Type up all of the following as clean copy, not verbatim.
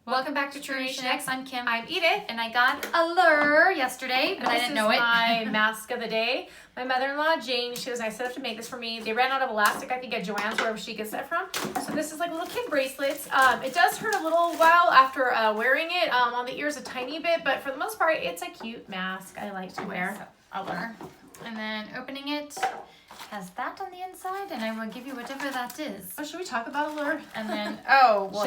Welcome back to True Nation X. I'm Kim. I'm Edith. And I got Allure yesterday, but I didn't know it. This is my mask of the day. My mother-in-law, Jane, she was nice enough to make this for me. They ran out of elastic, I think, at Joann's, wherever she gets that from. So this is like little kid bracelets. It does hurt a little while after wearing it on the ears a tiny bit, but for the most part, it's a cute mask I like to wear. So, Allure. And then opening it has that on the inside, and I will give you whatever that is. Oh, should we talk about Allure? And then,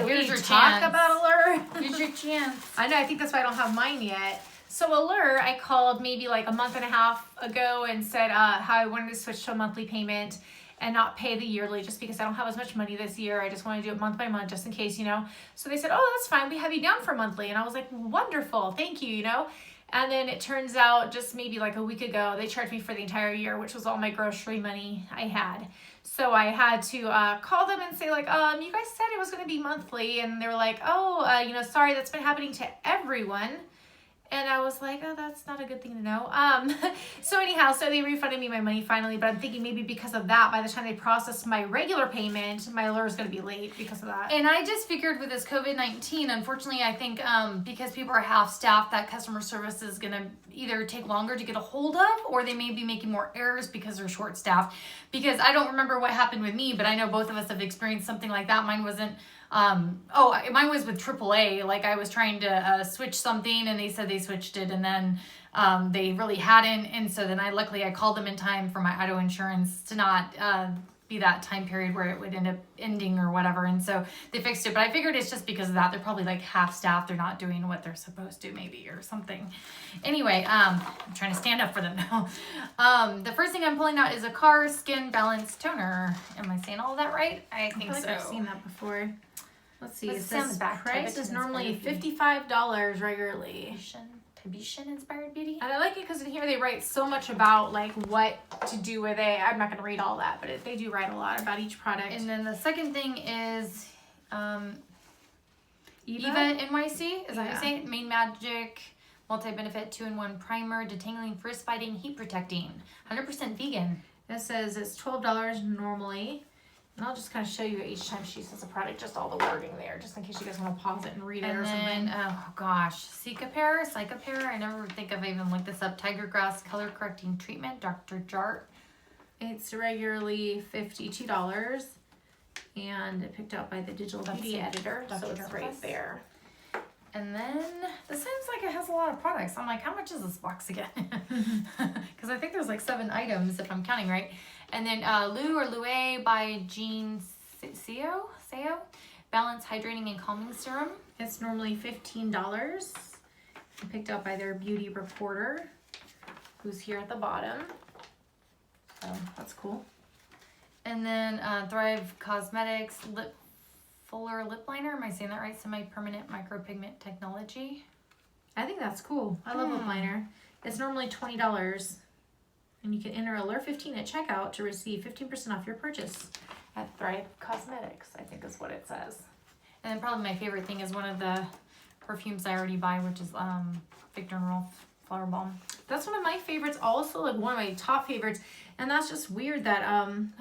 here's your talk chance. about Allure? Here's your chance. I know, I think that's why I don't have mine yet. So Allure, I called maybe like a month and a half ago and said how I wanted to switch to a monthly payment and not pay the yearly just because I don't have as much money this year. I just want to do it month by month just in case, you know. So they said, oh, that's fine. We have you down for monthly. And I was like, wonderful. Thank you, you know. And then it turns out just maybe like a week ago, they charged me for the entire year, which was all my grocery money I had. So I had to call them and say like, you guys said it was going to be monthly. And they were like, oh, sorry, that's been happening to everyone. And I was like, oh, that's not a good thing to know. So anyhow, so they refunded me my money finally, but I'm thinking maybe because of that, by the time they process my regular payment, my Allure is going to be late because of that. And I just figured with this COVID-19, unfortunately, I think because people are half-staffed, that customer service is going to either take longer to get a hold of, or they may be making more errors because they're short-staffed. Because I don't remember what happened with me, but I know both of us have experienced something like that. Mine wasn't... mine was with AAA. Like I was trying to switch something and they said they switched it and then they really hadn't. And so then luckily I called them in time for my auto insurance to not be that time period where it would end up ending or whatever. And so they fixed it. But I figured it's just because of that. They're probably like half staff. They're not doing what they're supposed to maybe or something. Anyway, I'm trying to stand up for them now. The first thing I'm pulling out is a Car Skin Balance Toner. Am I saying all that right? I think feel like so. I've seen that before. Let's see. What's It the sound says back? price is normally $55 regularly. Tibetian inspired beauty. And I like it because in here they write so much about like what to do with it. I'm not going to read all that, but they do write a lot about each product. And then the second thing is Eva NYC. Is that how you say it? Main Magic Multi-Benefit 2-in-1 Primer, Detangling, Frizz Fighting, Heat Protecting. 100% vegan. It says it's $12 normally. And I'll just kind of show you each time she says a product, just all the wording there, just in case you guys want to pause it and read it or something. Oh gosh, Psychopair. I never think I've even looked this up. Tiger Grass Color Correcting Treatment, Dr. Jart. It's regularly $52, and it picked out by the Digital Beauty Editor, so it's right there. And then this seems like it has a lot of products. I'm like, how much is this box again? Because I think there's like 7 items if I'm counting right. And then Lue by Jean Seo, Balance Hydrating and Calming Serum. It's normally $15. Picked out by their beauty reporter, who's here at the bottom. So that's cool. And then Thrive Cosmetics Fuller Lip Liner. Am I saying that right? Semi-permanent micropigment technology. I think that's cool. I love lip liner. It's normally $20. And you can enter Allure15 at checkout to receive 15% off your purchase at Thrive Cosmetics, I think is what it says. And then probably my favorite thing is one of the perfumes I already buy, which is Victor & Rolf Flower Bomb. That's one of my favorites, also like one of my top favorites. And that's just weird that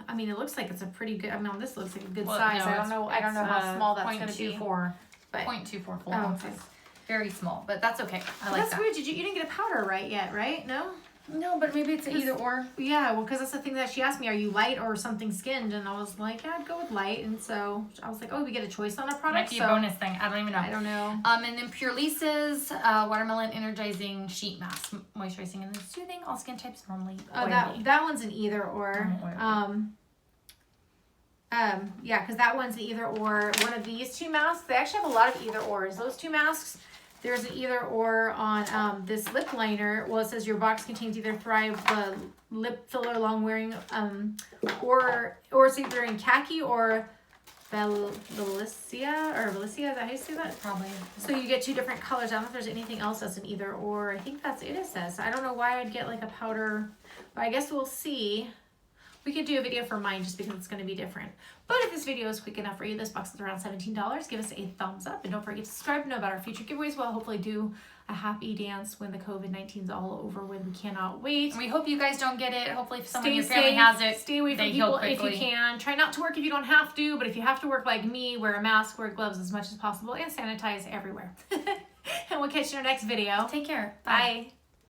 I mean, it looks like it's a pretty good. I mean, this looks like a good size. No, I don't know how small that's going to be. 0.24, but 0.24 full oh, ounces. okay. Very small, but that's okay. I like that's that. weird. You didn't get a powder right yet, right? No. No, but maybe it's either or. Yeah, well, because that's the thing that she asked me, are you light or something skinned? And I was like, yeah, I'd go with light. And so I was like, oh, we get a choice on a product. Might be a bonus thing. I don't even know. I don't know. And then Pure Lisa's Watermelon Energizing Sheet Mask, moisturizing and soothing all skin types normally. Oh, that one's an either or. Yeah, because that one's an either or. One of these 2 masks, they actually have a lot of either ors. Those 2 masks. There's an either or on this lip liner. Well, it says your box contains either Thrive the lip filler long wearing or it's either in khaki or Valencia, is that how you say that? Probably. So you get 2 different colors. I don't know if there's anything else that's an either or. I think that's it says. I don't know why I'd get like a powder, but I guess we'll see. We could do a video for mine just because it's going to be different. But if this video is quick enough for you, this box is around $17. Give us a thumbs up and don't forget to subscribe to know about our future giveaways. We'll hopefully do a happy dance when the COVID-19 is all over, when we cannot wait. We hope you guys don't get it. Hopefully if someone Stay in your family safe. has it, Stay away from they heal people if you quickly. can. Try not to work if you don't have to, but if you have to work like me, wear a mask, wear gloves as much as possible, and sanitize everywhere. And we'll catch you in our next video. Take care. Bye.